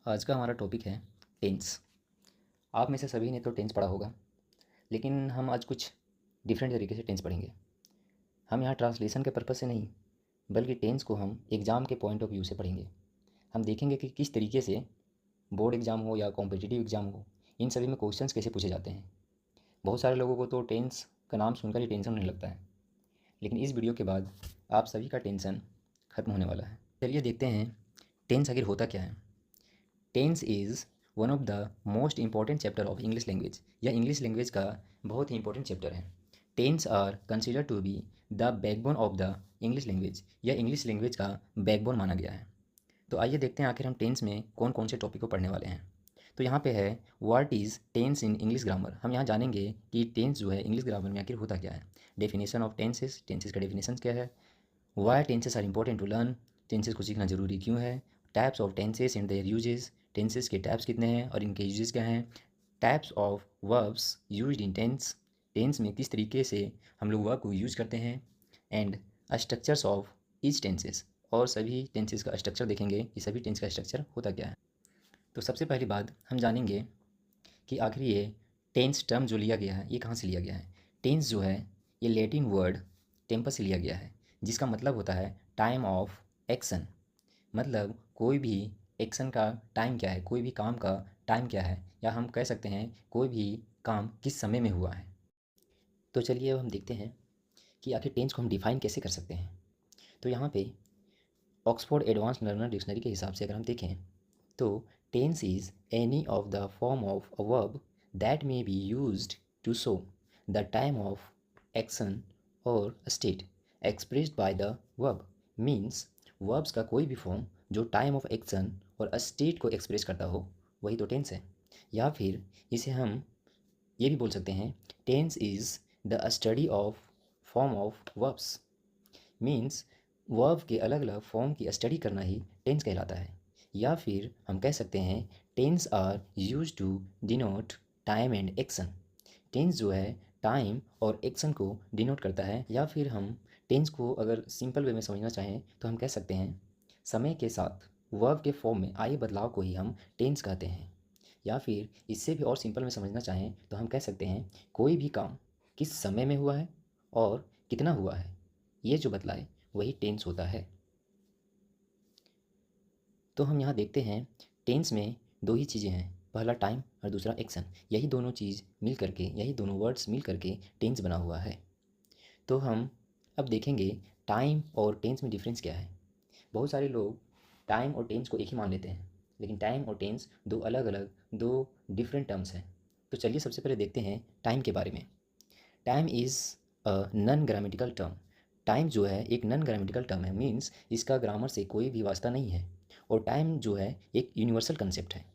आज का हमारा टॉपिक है टेंस। आप में से सभी ने तो टेंस पढ़ा होगा, लेकिन हम आज कुछ डिफरेंट तरीके से टेंस पढ़ेंगे। हम यहाँ ट्रांसलेशन के पर्पज़ से नहीं, बल्कि टेंस को हम एग्ज़ाम के पॉइंट ऑफ व्यू से पढ़ेंगे। हम देखेंगे कि किस तरीके से बोर्ड एग्ज़ाम हो या कॉम्पिटिटिव एग्ज़ाम हो, इन सभी में क्वेश्चंस कैसे पूछे जाते हैं। बहुत सारे लोगों को तो टेंस का नाम सुनकर ही टेंशन होने लगता है, लेकिन इस वीडियो के बाद आप सभी का टेंशन ख़त्म होने वाला है। चलिए देखते हैं टेंस आखिर होता क्या है। Tense is one of the most important chapter of English language. यह इंग्लिश लैंग्वेज का बहुत ही इंपॉर्टेंट चैप्टर है। Tense are consider to be the backbone of the English language. यह इंग्लिश लैंग्वेज का बैकबोन माना गया है। तो आइए देखते हैं आखिर हम टेंस में कौन कौन से टॉपिक को पढ़ने वाले हैं। तो यहाँ पे है what is tense in English grammar. हम यहाँ जानेंगे कि टेंस जो है इंग्लिश ग्रामर में आखिर होता क्या है। डेफिनेशन ऑफ टेंसेस, टेंसेस का डेफिनेशन क्या है। Why tenses are important to learn, tenses को सीखना जरूरी क्यों है। Types of tenses and their uses, tenses के टाइप्स कितने हैं और इनके यूजेस क्या हैं। Types of verbs used in tense, tense में किस तरीके से हम लोग वर्ब को यूज करते हैं। And structures of each tenses, और सभी टेंसेस का स्ट्रक्चर देखेंगे कि सभी टेंस का स्ट्रक्चर होता क्या है। तो सबसे पहली बात हम जानेंगे कि आखिर ये टेंस टर्म जो लिया गया है ये कहाँ से लिया गया है। टेंस जो है ये लैटिन वर्ड टेम्पस से लिया गया है, जिसका मतलब होता है टाइम ऑफ एक्शन। मतलब कोई भी एक्शन का टाइम क्या है, कोई भी काम का टाइम क्या है, या हम कह सकते हैं कोई भी काम किस समय में हुआ है। तो चलिए अब हम देखते हैं कि आखिर टेंस को हम डिफाइन कैसे कर सकते हैं। तो यहाँ पे ऑक्सफोर्ड एडवांस लर्नर डिक्शनरी के हिसाब से अगर हम देखें तो tense is any of the form of a verb that may be used to show the time of action और state expressed by the verb. Means verbs का कोई भी फॉर्म जो टाइम ऑफ एक्शन और स्टेट को express करता हो वही तो टेंस है। या फिर इसे हम ये भी बोल सकते हैं tense is the study of form of verbs. Means verb के अलग अलग फॉर्म की स्टडी करना ही टेंस कहलाता है। या फिर हम कह सकते हैं tense are use to denote time and action. Tense जो है टाइम और एक्शन को डिनोट करता है। या फिर हम टेंस को अगर सिंपल वे में समझना चाहें तो हम कह सकते हैं समय के साथ वर्ब के फॉर्म में आए बदलाव को ही हम टेंस कहते हैं। या फिर इससे भी और सिंपल में समझना चाहें तो हम कह सकते हैं कोई भी काम किस समय में हुआ है और कितना हुआ है, ये जो बतलाए वही टेंस होता है। तो हम यहाँ देखते हैं टेंस में दो ही चीज़ें हैं, पहला टाइम और दूसरा एक्शन। यही दोनों चीज़ मिल करके, यही दोनों वर्ड्स मिल करके टेंस बना हुआ है। तो हम अब देखेंगे टाइम और टेंस में डिफरेंस क्या है। बहुत सारे लोग टाइम और टेंस को एक ही मान लेते हैं, लेकिन टाइम और टेंस दो अलग अलग, दो डिफरेंट टर्म्स हैं। तो चलिए सबसे पहले देखते हैं टाइम के बारे में। Time is a non grammatical term. Time जो है एक नॉन ग्रामेटिकल टर्म है, मीन्स इसका ग्रामर से कोई भी वास्ता नहीं है। और टाइम जो है एक यूनिवर्सल कंसेप्ट है।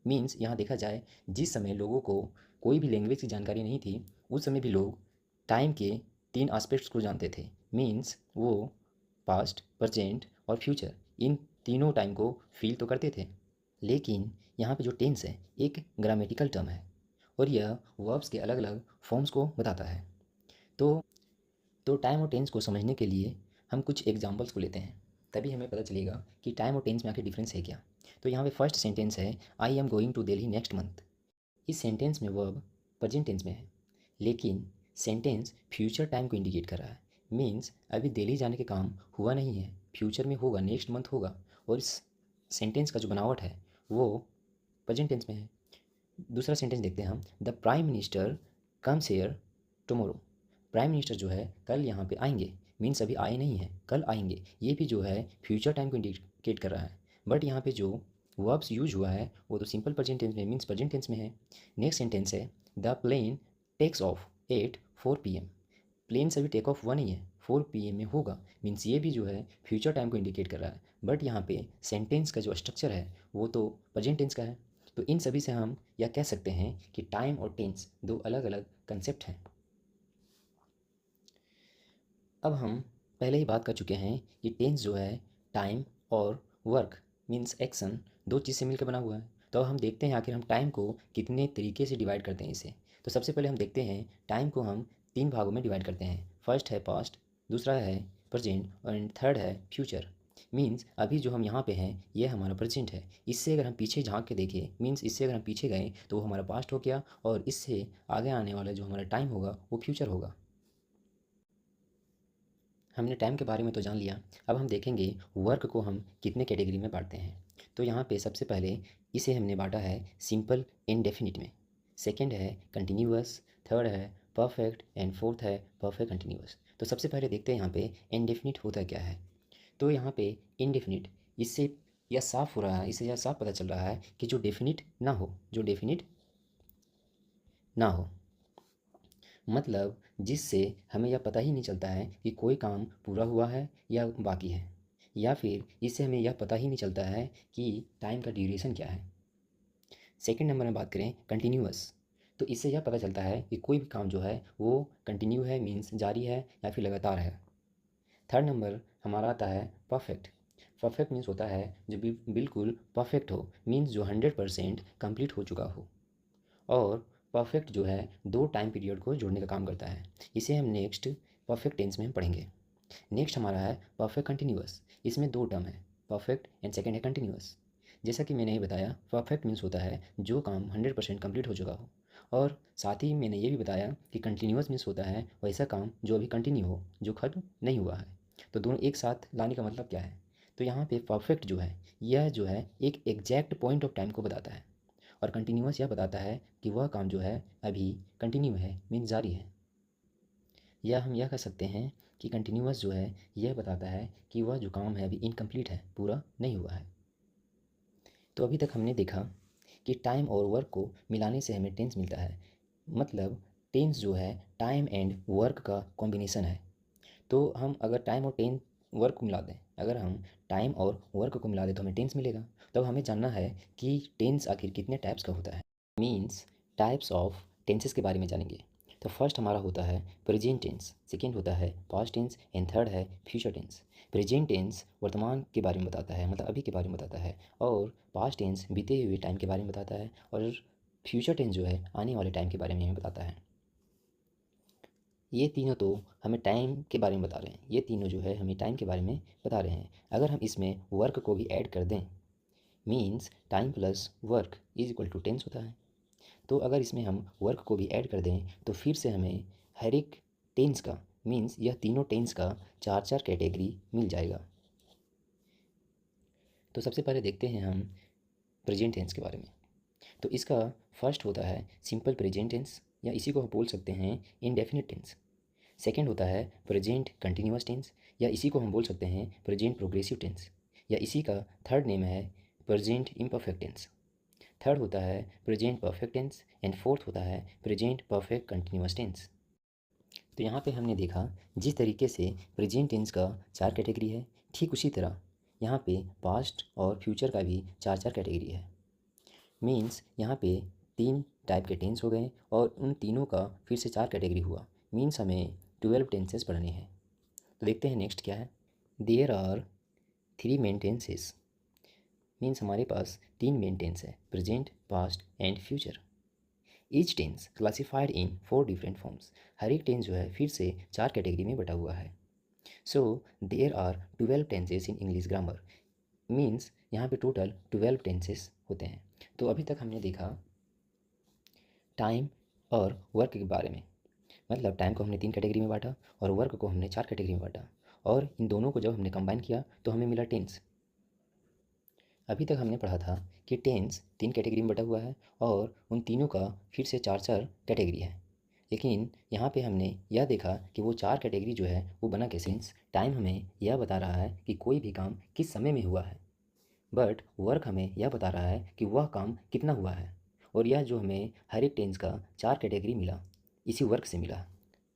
मीन्स यहाँ देखा जाए जिस समय लोगों को कोई भी लैंग्वेज की जानकारी नहीं थी, उस समय भी लोग टाइम के तीन एस्पेक्ट्स को जानते थे। मीन्स वो पास्ट, प्रेजेंट और फ्यूचर, इन तीनों टाइम को फील तो करते थे। लेकिन यहाँ पे जो टेंस है एक ग्रामेटिकल टर्म है, और यह वर्ब्स के अलग अलग फॉर्म्स को बताता है। तो टाइम और टेंस को समझने के लिए हम कुछ एग्जांपल्स को लेते हैं, तभी हमें पता चलेगा कि टाइम और टेंस में आखिर डिफरेंस है क्या। तो यहाँ पे फर्स्ट सेंटेंस है I am going to Delhi next month. इस सेंटेंस में वर्ब प्रेजेंट टेंस में है, लेकिन सेंटेंस फ्यूचर टाइम को इंडिकेट कर रहा है। मीन्स अभी दिल्ली जाने के काम हुआ नहीं है, फ्यूचर में होगा, नेक्स्ट मंथ होगा। और इस सेंटेंस का जो बनावट है वो प्रेजेंट टेंस में है। दूसरा सेंटेंस देखते हैं हम, the prime minister comes here tomorrow. Prime minister जो है कल यहाँ पे आएंगे, मीन्स अभी आए नहीं हैं, कल आएंगे। ये भी जो है फ्यूचर टाइम को इंडिकेट कर रहा है। बट यहाँ पे जो वर्ब्स यूज हुआ है वो तो सिंपल प्रेजेंट टेंस में, मीन्स प्रेजेंट टेंस में है। नेक्स्ट सेंटेंस है the plane takes of at 4 PM। Plane से अभी टेक ऑफ हुआ नहीं है, 4 PM में होगा। मीन्स ये भी जो है फ्यूचर टाइम को इंडिकेट कर रहा है। बट यहाँ पे सेंटेंस का जो स्ट्रक्चर है वो तो प्रेजेंट टेंस का है। तो इन सभी से हम यह कह सकते हैं कि टाइम और टेंस दो अलग अलग कंसेप्ट हैं। अब हम पहले ही बात कर चुके हैं कि टेंस जो है टाइम और वर्क मीन्स एक्शन दो चीज़ से मिलकर बना हुआ है। तो अब हम देखते हैं आखिर हम टाइम को कितने तरीके से डिवाइड करते हैं इसे। तो सबसे पहले हम देखते हैं टाइम को हम तीन भागों में डिवाइड करते हैं। फर्स्ट है पास्ट, दूसरा है प्रेजेंट और थर्ड है फ्यूचर। मीन्स अभी जो हम यहाँ पे हैं ये हमारा प्रेजेंट है। इससे अगर हम पीछे झांक के देखें, मीन्स इससे अगर हम पीछे गए तो वो हमारा पास्ट हो गया, और इससे आगे आने वाला जो हमारा टाइम होगा वो फ्यूचर होगा। हमने टाइम के बारे में तो जान लिया। अब हम देखेंगे वर्क को हम कितने कैटेगरी में बांटते हैं। तो यहाँ पे सबसे पहले इसे हमने बांटा है सिंपल इनडेफिनिट में, सेकंड है कंटिन्यूअस, थर्ड है परफेक्ट, एंड फोर्थ है परफेक्ट कंटिन्यूअस। तो सबसे पहले देखते हैं यहाँ पे इनडेफिनिट होता क्या है। तो यहाँ पे इनडेफिनिट, इससे यह साफ हो रहा है, इससे यह साफ पता चल रहा है कि जो डेफिनिट ना हो, जो डेफिनिट ना हो, मतलब जिससे हमें यह पता ही नहीं चलता है कि कोई काम पूरा हुआ है या बाकी है, या फिर इससे हमें यह पता ही नहीं चलता है कि टाइम का ड्यूरेशन क्या है। सेकंड नंबर में बात करें कंटिन्यूअस, तो इससे यह पता चलता है कि कोई भी काम जो है वो कंटिन्यू है, मीन्स जारी है या फिर लगातार है। थर्ड नंबर हमारा आता है परफेक्ट। परफेक्ट मीन्स होता है जो बिल्कुल परफेक्ट हो, मीन्स जो 100% कंप्लीट हो चुका हो। और परफेक्ट जो है दो टाइम पीरियड को जोड़ने का काम करता है। इसे हम नेक्स्ट परफेक्ट टेंस में पढ़ेंगे। नेक्स्ट हमारा है परफेक्ट कंटिन्यूअस। इसमें दो टर्म है, परफेक्ट एंड सेकेंड है कंटिन्यूअस। जैसा कि मैंने ये बताया, परफेक्ट मीन्स होता है जो काम 100% कंप्लीट हो चुका हो, और साथ ही मैंने ये भी बताया कि कंटिन्यूअस मीन्स होता है वैसा काम जो अभी कंटिन्यू हो, जो खत्म नहीं हुआ है। तो दोनों एक साथ लाने का मतलब क्या है, तो यहाँ पे परफेक्ट जो है यह जो है एक एग्जैक्ट पॉइंट ऑफ टाइम को बताता है, और कंटिन्यूअस यह बताता है कि वह काम जो है अभी कंटिन्यू है, मीन्स जारी है। या हम यह कह सकते हैं कि कंटिन्यूअस जो है यह बताता है कि वह जो काम है अभी इनकम्प्लीट है, पूरा नहीं हुआ है। तो अभी तक हमने देखा कि टाइम और वर्क को मिलाने से हमें टेंस मिलता है, मतलब टेंस जो है टाइम एंड वर्क का कॉम्बिनेशन है। तो हम अगर टाइम और टेन वर्क को मिला दें, अगर हम टाइम और वर्क को मिला दें तो हमें टेंस मिलेगा। तब हमें जानना है कि टेंस आखिर कितने टाइप्स का होता है, मीन्स टाइप्स ऑफ टेंसेस के बारे में जानेंगे। तो फर्स्ट हमारा होता है प्रेजेंट टेंस, सेकेंड होता है पास्ट टेंस, एंड थर्ड है फ्यूचर टेंस। प्रेजेंट टेंस वर्तमान के बारे में बताता है, मतलब अभी के बारे में बताता है, और पास्ट टेंस बीते हुए टाइम के बारे में बताता है, और फ्यूचर टेंस जो है आने वाले टाइम के बारे में हमें बताता है। ये तीनों तो हमें टाइम के बारे में बता रहे हैं, ये तीनों जो है हमें टाइम के बारे में बता रहे हैं। अगर हम इसमें वर्क को भी ऐड कर दें, means time plus work is equal to tense होता है। तो अगर इसमें हम वर्क को भी ऐड कर दें तो फिर से हमें हर एक टेंस का, मीन्स यह तीनों टेंस का चार चार कैटेगरी मिल जाएगा। तो सबसे पहले देखते हैं हम प्रेजेंट टेंस के बारे में। तो इसका फर्स्ट होता है सिंपल प्रेजेंट टेंस, या इसी को हम बोल सकते हैं इनडेफिनिट टेंस। सेकेंड होता है प्रेजेंट कंटिन्यूअस टेंस, या इसी को हम बोल सकते हैं प्रेजेंट प्रोग्रेसिव टेंस, या इसी का थर्ड नेम है प्रेजेंट इम्परफेक्ट टेंस। थर्ड होता है present perfect tense, and fourth होता है प्रेजेंट परफेक्ट कंटिन्यूअस टेंस। तो यहाँ पे हमने देखा जिस तरीके से प्रेजेंट टेंस का चार कैटेगरी है, ठीक उसी तरह यहाँ पे पास्ट और फ्यूचर का भी चार चार कैटेगरी है। मीन्स यहाँ पे तीन टाइप के टेंस हो गए, और उन तीनों का फिर से चार कैटेगरी हुआ। मीन्स हमें 12 टेंसेस पढ़ने हैं। तो देखते हैं नेक्स्ट क्या है। There are three main tenses, means हमारे पास तीन मेन टेंस है, present, past and future. Each tense classified in four different forms, हर एक टेंस जो है फिर से चार कैटेगरी में बटा हुआ है। So there are 12 tenses in English grammar, means यहाँ पे टोटल 12 टेंसेस होते हैं। तो अभी तक हमने देखा टाइम और वर्क के बारे में, मतलब टाइम को हमने तीन कैटेगरी में बांटा और वर्क को हमने चार कैटेगरी में बांटा, और इन दोनों को जब हमने कंबाइन किया तो हमें मिला टेंस। अभी तक हमने पढ़ा था कि टेंस तीन कैटेगरी में बटा हुआ है, और उन तीनों का फिर से चार चार कैटेगरी है। लेकिन यहाँ पे हमने यह देखा कि वो चार कैटेगरी जो है वो बना कैसे। टाइम हमें यह बता रहा है कि कोई भी काम किस समय में हुआ है, बट वर्क हमें यह बता रहा है कि वह काम कितना हुआ है। और यह जो हमें हर एक टेंस का चार कैटेगरी मिला, इसी वर्क से मिला।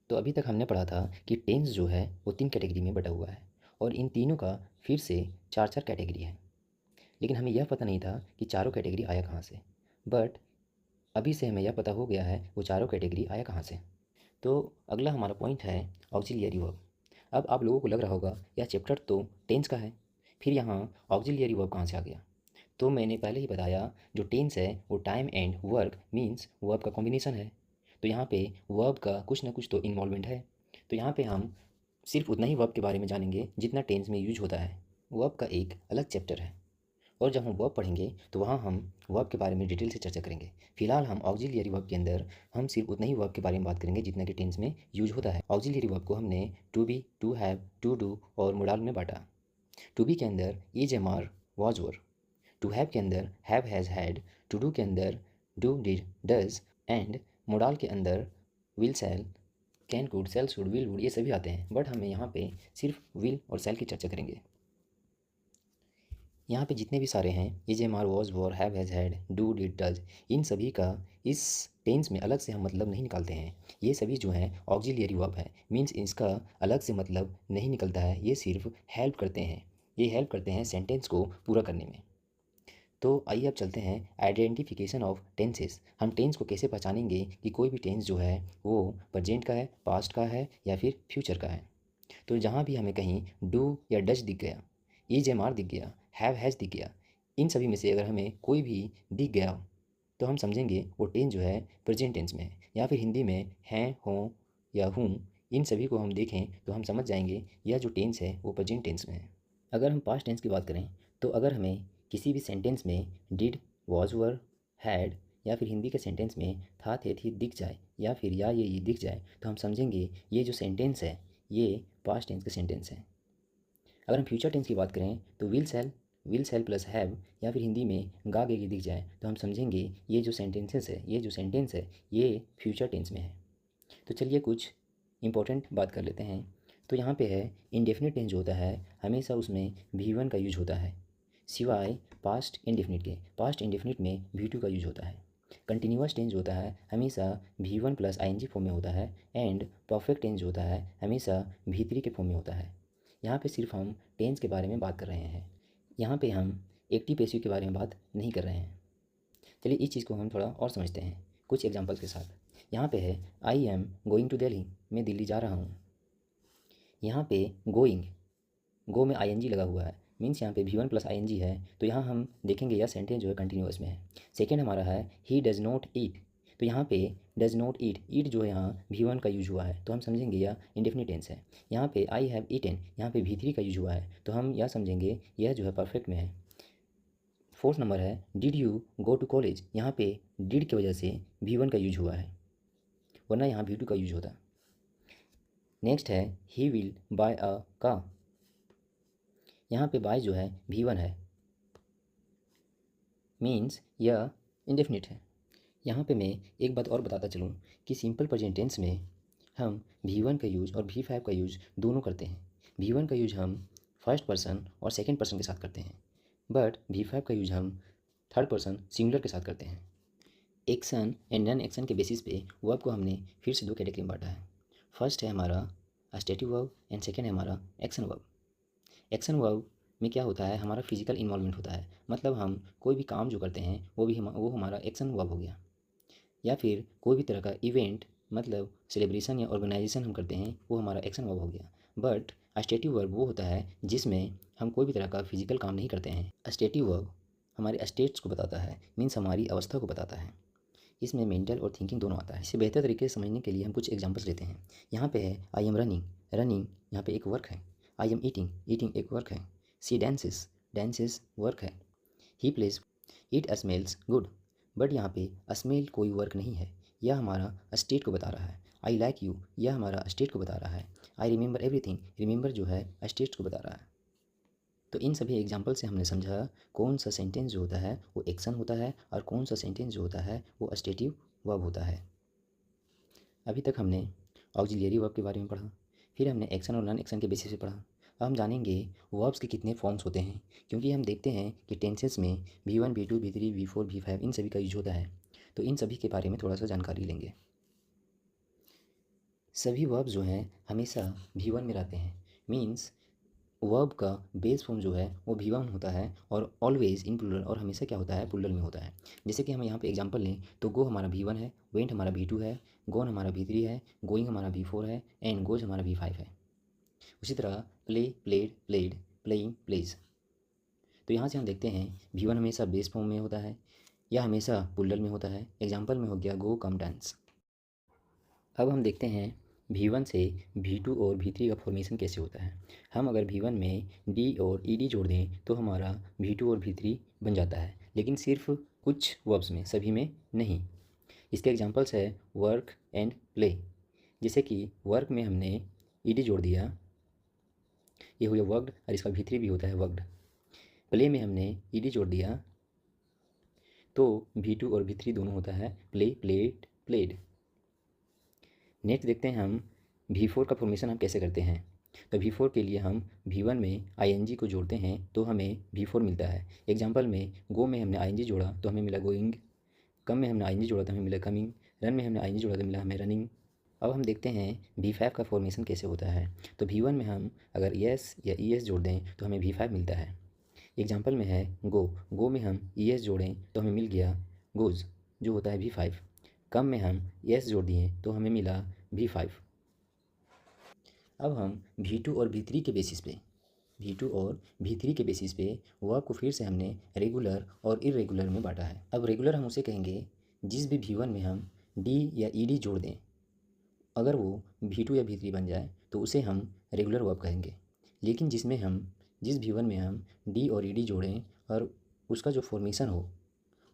तो अभी तक हमने पढ़ा था कि टेंस जो है वो तीन कैटेगरी में बटा हुआ है, और इन तीनों का फिर से चार चार कैटेगरी है। लेकिन हमें यह पता नहीं था कि चारों कैटेगरी आया कहाँ से, बट अभी से हमें यह पता हो गया है वो चारों कैटेगरी आया कहाँ से। तो अगला हमारा पॉइंट है ऑक्सिलियरी वर्ब। अब आप लोगों को लग रहा होगा यह चैप्टर तो टेंस का है, फिर यहाँ ऑक्सिलियरी वर्ब कहाँ से आ गया। तो मैंने पहले ही बताया जो टेंस है वो time and work means verb का कॉम्बिनेशन है। तो यहाँ पे वर्ब का कुछ ना कुछ तो इन्वॉल्वमेंट है। तो यहाँ पे हम सिर्फ उतना ही वर्ब के बारे में जानेंगे जितना टेंस में यूज होता है। वर्ब का एक अलग चैप्टर है, और जब हम वर्ब पढ़ेंगे तो वहाँ हम वर्ब के बारे में डिटेल से चर्चा करेंगे। फिलहाल हम ऑक्सिलियरी वर्ब के अंदर हम सिर्फ उतना ही वर्ब के बारे में बात करेंगे जितना कि टेंस में यूज होता है। ऑक्सिलियरी वर्ब को हमने to be, to have, to do और मोडाल में बांटा। टू बी के अंदर is, am are, was were. To have के अंदर have, has, had. To do के अंदर do, did, does. And modal के अंदर will, shall, can, could, shall, should, will, would, ये सभी आते हैं। बट हमें यहाँ पे सिर्फ विल और शैल की चर्चा करेंगे। यहाँ पे जितने भी सारे हैं, is, am are, was, were, have, has, had, do, did, does, इन सभी का इस टेंस में अलग से हम मतलब नहीं निकालते हैं। ये सभी जो हैं ऑक्सिलियरी वर्ब है, मीन्स इसका अलग से मतलब नहीं निकलता है, ये सिर्फ हेल्प करते हैं। ये हेल्प करते हैं सेंटेंस को पूरा करने में। तो आइए अब चलते हैं आइडेंटिफिकेशन ऑफ टेंसेस। हम टेंस को कैसे पहचानेंगे कि कोई भी टेंस जो है वो प्रेजेंट का है, पास्ट का है या फिर फ्यूचर का है। तो जहाँ भी हमें कहीं डू या डज दिख गया, इज, एम आर दिख गया, हैव, हैज़ दिख गया, इन सभी में से अगर हमें कोई भी दिख गया तो हम समझेंगे वो टेंस जो है प्रेजेंट टेंस में है। या फिर हिंदी में हैं, हों या हूँ, इन सभी को हम देखें तो हम समझ जाएंगे यह जो टेंस है वो प्रेजेंट टेंस में है। अगर हम पास्ट टेंस की बात करें तो अगर हमें किसी भी सेंटेंस में डिड, वॉज, वर, हैड या फिर हिंदी के सेंटेंस में था, थे, थी दिख जाए या फिर या ये दिख जाए तो हम समझेंगे ये जो सेंटेंस है ये पास्ट टेंस का सेंटेंस है। अगर हम फ्यूचर टेंस की बात करें तो विल, सेल प्लस हैव या फिर हिंदी में गा, गे दिख जाए तो हम समझेंगे ये जो सेंटेंसेस है, ये जो सेंटेंस है ये फ्यूचर टेंस में है। तो चलिए कुछ इंपॉर्टेंट बात कर लेते हैं। तो यहाँ पे है इंडेफिनिट टेंस जो होता है हमेशा उसमें V1 का यूज होता है, सिवाय पास्ट इंडेफिनिट के। पास्ट इंडेफिनिट में V2 का यूज होता है। कंटिन्यूअस टेंस जो होता है हमेशा V1 प्लस ING फॉर्म में होता है, एंड परफेक्ट टेंस जो होता है हमेशा V3 के फॉर्म में होता है। यहाँ पे सिर्फ हम टेंस के बारे में बात कर रहे हैं, यहाँ पे हम एक्टिव पैसिव के बारे में बात नहीं कर रहे हैं। चलिए इस चीज़ को हम थोड़ा और समझते हैं कुछ एग्जांपल्स के साथ। यहाँ पे है I am going to Delhi, मैं दिल्ली जा रहा हूँ। यहाँ पे गोइंग, गो में ING लगा हुआ है, मीन्स यहाँ पे V1 प्लस ING है, तो यहाँ हम देखेंगे यह सेंटेंस जो है कंटिन्यूअस में है। सेकेंड हमारा है ही डज़ नॉट ईट, तो यहाँ पे डज़ नॉट ईट, ईट जो है यहाँ V1 का यूज हुआ है तो हम समझेंगे यह इंडेफिनिट टेंस है। यहाँ पे आई हैव ईटन, यहाँ पे V3 का यूज हुआ है तो हम यह समझेंगे यह जो है परफेक्ट में है। फोर्थ नंबर है did you go to college, यहाँ पे डिड की वजह से V1 का यूज हुआ है, वरना यहाँ V2 का यूज होता। नेक्स्ट है he will buy a car, यहाँ पे बाय जो है V1 है, मीन्स यह इंडेफिनिट है। यहाँ पे मैं एक बात और बताता चलूँ कि सिंपल प्रेजेंट टेंस में हम V1 का यूज़ और V5 का यूज़ दोनों करते हैं। V1 का यूज़ हम फर्स्ट पर्सन और सेकंड पर्सन के साथ करते हैं, बट V5 का यूज़ हम थर्ड पर्सन सिंगुलर के साथ करते हैं। एक्शन एंड नॉन एक्शन के बेसिस पे वर्ब को हमने फिर से दो कैटेगरी में बांटा है। फर्स्ट है हमारा अस्टेटिव वर्ब एंड सेकेंड है हमारा एक्शन वर्ब। एक्शन वर्ब में क्या होता है, हमारा फिजिकल इन्वॉल्वमेंट होता है, मतलब हम कोई भी काम जो करते हैं वो हमारा एक्शन वर्ब हो गया। या फिर कोई भी तरह का इवेंट मतलब सेलिब्रेशन या ऑर्गेनाइजेशन हम करते हैं वो हमारा एक्शन वर्ब हो गया। बट अस्टेटिव वर्ब वो होता है जिसमें हम कोई भी तरह का फिजिकल काम नहीं करते हैं। अस्टेटिव वर्ब हमारे स्टेट्स को बताता है, मीन्स हमारी अवस्था को बताता है। इसमें मेंटल और थिंकिंग दोनों आता है। इसे बेहतर तरीके से समझने के लिए हम कुछ एग्जांपल्स लेते हैं। यहाँ पे है आई एम रनिंग, रनिंग यहाँ पे एक वर्क है। आई एम ईटिंग, ईटिंग एक वर्क है। सी डांसेस, डांसेस वर्क है। He plays, it smells good, but यहाँ पे स्मेल कोई वर्क नहीं है, यह हमारा स्टेट को बता रहा है। आई लाइक यू, यह हमारा स्टेट को बता रहा है। आई रिमेंबर एवरीथिंग, रिमेंबर जो है स्टेट को बता रहा है। तो इन सभी एग्जाम्पल से हमने समझा कौन सा सेंटेंस जो होता है वो एक्शन होता है और कौन सा सेंटेंस जो होता है वो स्टेटिव वर्ब होता है। अभी तक हमने ऑक्सिलियरी वर्ब के बारे में पढ़ा, फिर हमने एक्शन और नॉन एक्शन के बेसिस पे पढ़ा। अब हम जानेंगे वर्ब्स के कितने फॉर्म्स होते हैं, क्योंकि हम देखते हैं कि टेंसेस में V1, V2, V3, V4, V5 इन सभी का यूज होता है, तो इन सभी के बारे में थोड़ा सा जानकारी लेंगे। सभी वर्ब्स जो हैं हमेशा V1 में रहते हैं, मीन्स वर्ब का बेस फॉर्म जो है वो V1 होता है और ऑलवेज इन प्लूरल, और हमेशा क्या होता है प्लूरल में होता है। जैसे कि हम यहाँ पे एग्जांपल लें तो गो हमारा V1 है, वेंट हमारा V2 है, गोन हमारा V3 है, गोइंग हमारा V4 है एंड गोज हमारा V5 है। उसी तरह play, played, played, playing, plays. तो यहाँ से हम देखते हैं V1 हमेशा बेस फॉर्म में होता है या हमेशा प्लूरल में होता है। एग्जाम्पल में हो गया गो, कम, डांस। अब हम देखते हैं V1 से V2 और V3 का फॉर्मेशन कैसे होता है। हम अगर V1 में D और ED जोड़ दें तो हमारा V2 और V3 बन जाता है, लेकिन सिर्फ कुछ वर्ब्स में, सभी में नहीं। इसके एग्जांपल्स है वर्क एंड प्ले। जैसे कि वर्क में हमने ED जोड़ दिया, ये हो गया वर्कड, और इसका V3 भी होता है वर्कड। प्ले में हमने ED जोड़ दिया तो V2 और V3 दोनों होता है प्ले, प्लेड, प्लेड। नेक्स्ट देखते हैं हम V4 का फॉर्मेशन हम कैसे करते हैं। तो V4 के लिए हम V1 में ING को जोड़ते हैं तो हमें V4 मिलता है। एग्जांपल में गो में हमने ING जोड़ा तो हमें मिला गोइंग, कम में हमने ING जोड़ा तो हमें मिला कमिंग, रन में हमने ING जोड़ा तो मिला हमें रनिंग। अब हम देखते हैं V5 का फॉर्मेशन कैसे होता है। तो V1 में हम अगर ES या ES जोड़ दें तो हमें V5 मिलता है। एग्जांपल में है गो में हम ES जोड़ें तो हमें मिल गया गोज़, जो होता है V5। कम में हम ES जोड़ दिए तो हमें मिला V5। अब हम V2 और V3 के बेसिस पे वर्ब को फिर से हमने रेगुलर और इरेगुलर में बांटा है। अब रेगुलर हम उसे कहेंगे जिस भी V1 में हम D या ED जोड़ दें, अगर वो V2 या V3 बन जाए तो उसे हम रेगुलर वर्ब कहेंगे। लेकिन जिस V1 में हम D और ED जोड़ें और उसका जो फॉर्मेशन हो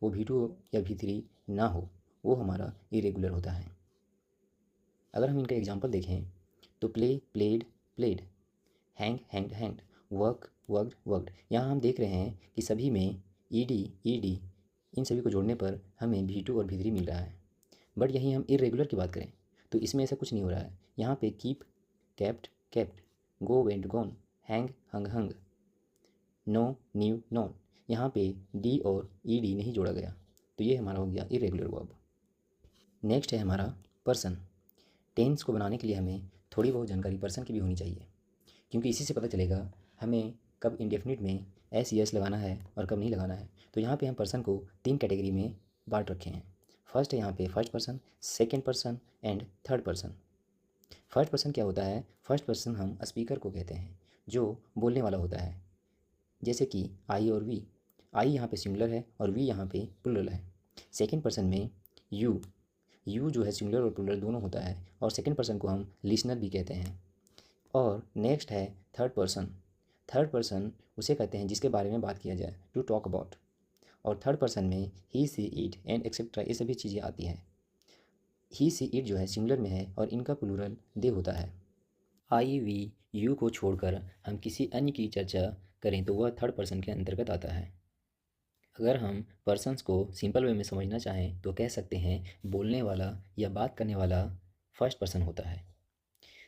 वो V2 या V3 ना हो, वो हमारा इरेगुलर होता है। अगर हम इनका एग्जांपल देखें तो play, played, played, hang, hanged, hanged, work, worked, worked. यहाँ हम देख रहे हैं कि सभी में ED, ED इन सभी को जोड़ने पर हमें V2 और V3 मिल रहा है। बट यहीं हम इरेगुलर की बात करें तो इसमें ऐसा कुछ नहीं हो रहा है। यहाँ पे कीप, केप्ट, केप्ट, गो, वेंट, गॉन, हैंग, हंग, हंग, नो, न्यू, नॉन, यहाँ पे D और ED नहीं जोड़ा गया, तो ये हमारा हो गया इरेगुलर वर्ब। नेक्स्ट है हमारा पर्सन। टेंस को बनाने के लिए हमें थोड़ी बहुत जानकारी पर्सन की भी होनी चाहिए, क्योंकि इसी से पता चलेगा हमें कब इंडेफिनिट में एस यस लगाना है और कब नहीं लगाना है। तो यहाँ पे हम पर्सन को 3 कैटेगरी में बांट रखे हैं। फर्स्ट है यहाँ पे first person, second person and third person. First person क्या होता है? फर्स्ट पर्सन हम स्पीकर को कहते हैं, जो बोलने वाला होता है। जैसे कि आई और वी। आई यहाँ पे सिंगुलर है और वी यहाँ पे प्लुरल है। सेकेंड पर्सन में यू जो है सिंगुलर और प्लुरल दोनों होता है, और सेकेंड पर्सन को हम लिसनर भी कहते हैं। और नेक्स्ट है थर्ड पर्सन। थर्ड पर्सन उसे कहते हैं जिसके बारे में बात किया जाए, टू टॉक अबाउट। और थर्ड पर्सन में ही, सी, इट एंड एक्सेट्रा ये सभी चीज़ें आती हैं। ही, सी, इट जो है सिंगुलर में है और इनका प्लूरल दे होता है। आई, वी, यू को छोड़कर हम किसी अन्य की चर्चा करें तो वह थर्ड पर्सन के अंतर्गत आता है। अगर हम पर्सन्स को सिंपल वे में समझना चाहें तो कह सकते हैं बोलने वाला या बात करने वाला फर्स्ट पर्सन होता है,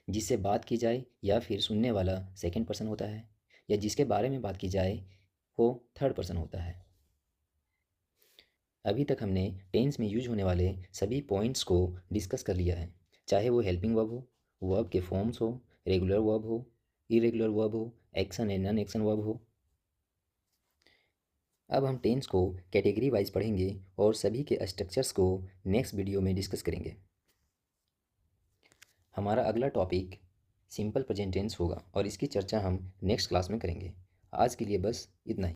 जिससे बात की जाए या फिर सुनने वाला सेकंड पर्सन होता है, या जिसके बारे में बात की जाए वो थर्ड पर्सन होता है। अभी तक हमने टेंस में यूज होने वाले सभी पॉइंट्स को डिस्कस कर लिया है, चाहे वो हेल्पिंग वर्ब हो, वर्ब के फॉर्म्स हो, रेगुलर वर्ब हो, इरेगुलर वर्ब हो, action and non action verb हो। अब हम टेंस को कैटेगरी वाइज पढ़ेंगे और सभी के स्ट्रक्चर्स को नेक्स्ट वीडियो में डिस्कस करेंगे। हमारा अगला टॉपिक सिंपल प्रेजेंट टेंस होगा और इसकी चर्चा हम नेक्स्ट क्लास में करेंगे। आज के लिए बस इतना ही।